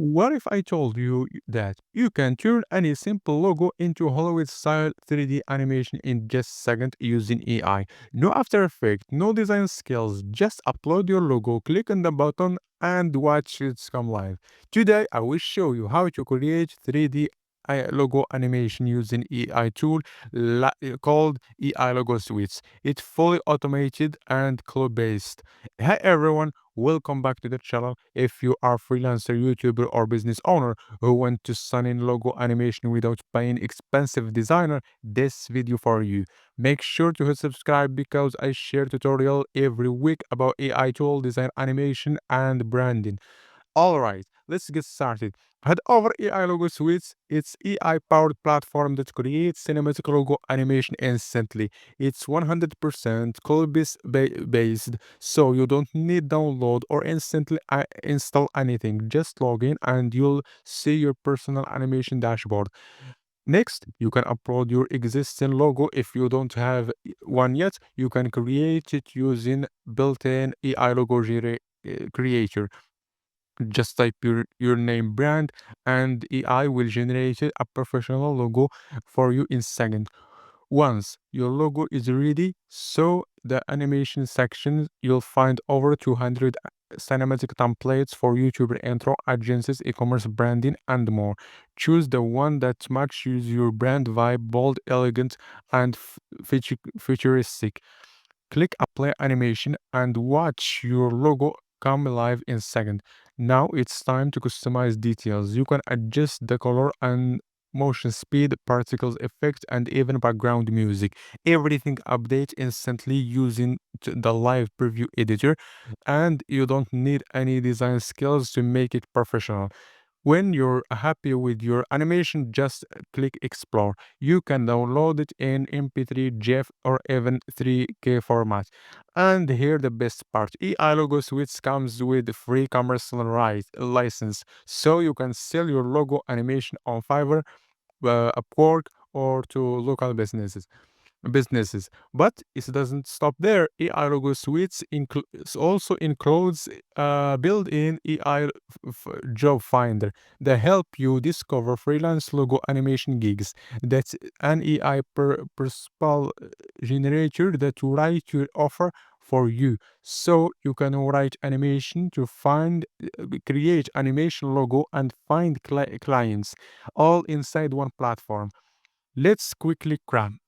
What if I told you that you can turn any simple logo into Hollywood-style 3D animation in just seconds using AI? No After Effects, no design skills, just upload your logo, click on the button, and watch it come live. Today, I will show you how to create 3D logo animation using AI tool called AI Logo Suites. It's fully automated and cloud-based. Hi everyone, welcome back to the channel. If you are freelancer, YouTuber, or business owner who want to sign in logo animation without paying expensive designer, this video for you. Make sure to hit subscribe because I share tutorial every week about AI tool, design, animation, and branding. All right, let's get started. Head over AI Logo Suites. It's AI-powered platform that creates cinematic logo animation instantly. It's 100% code-based, so you don't need download or instantly install anything. Just log in and you'll see your personal animation dashboard. Next, you can upload your existing logo. If you don't have one yet, you can create it using built-in AI Logo Creator. Just type your name, brand, and AI will generate a professional logo for you in seconds. Once your logo is ready, so the animation section, you'll find over 200 cinematic templates for YouTuber intro, agencies, e-commerce branding, and more. Choose the one that matches your brand vibe, bold, elegant, and futuristic. Click apply animation and watch your logo come live in seconds. Now it's time to customize details. You can adjust the color and motion speed, particles effect, and even background music. Everything updates instantly using the live preview editor, and you don't need any design skills to make it professional. When you're happy with your animation, just click explore. You can download it in MP3, GIF, or even 3K format. And here the best part, AI Logo Suites comes with free commercial license, so you can sell your logo animation on Fiverr, Upwork, or to local businesses. But it doesn't stop there. AI Logo Suites also includes built-in AI job finder that help you discover freelance logo animation gigs. That's an AI principal generator that write your offer for you, so you can write animation to create animation logo and find clients all inside one platform. Let's quickly cram.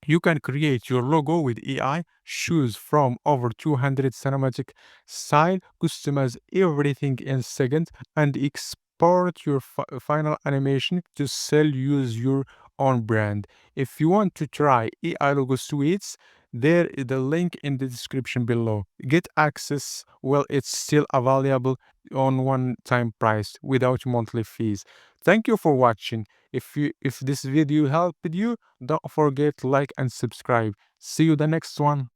You can create your logo with AI, choose from over 200 cinematic style, customize everything in seconds, and export your final animation to sell. Use your own brand. If you want to try AI Logo Suites, there is the link in the description below. Get access while it's still available on one-time price without monthly fees. Thank you for watching. If this video helped you, don't forget like and subscribe. See you the next one.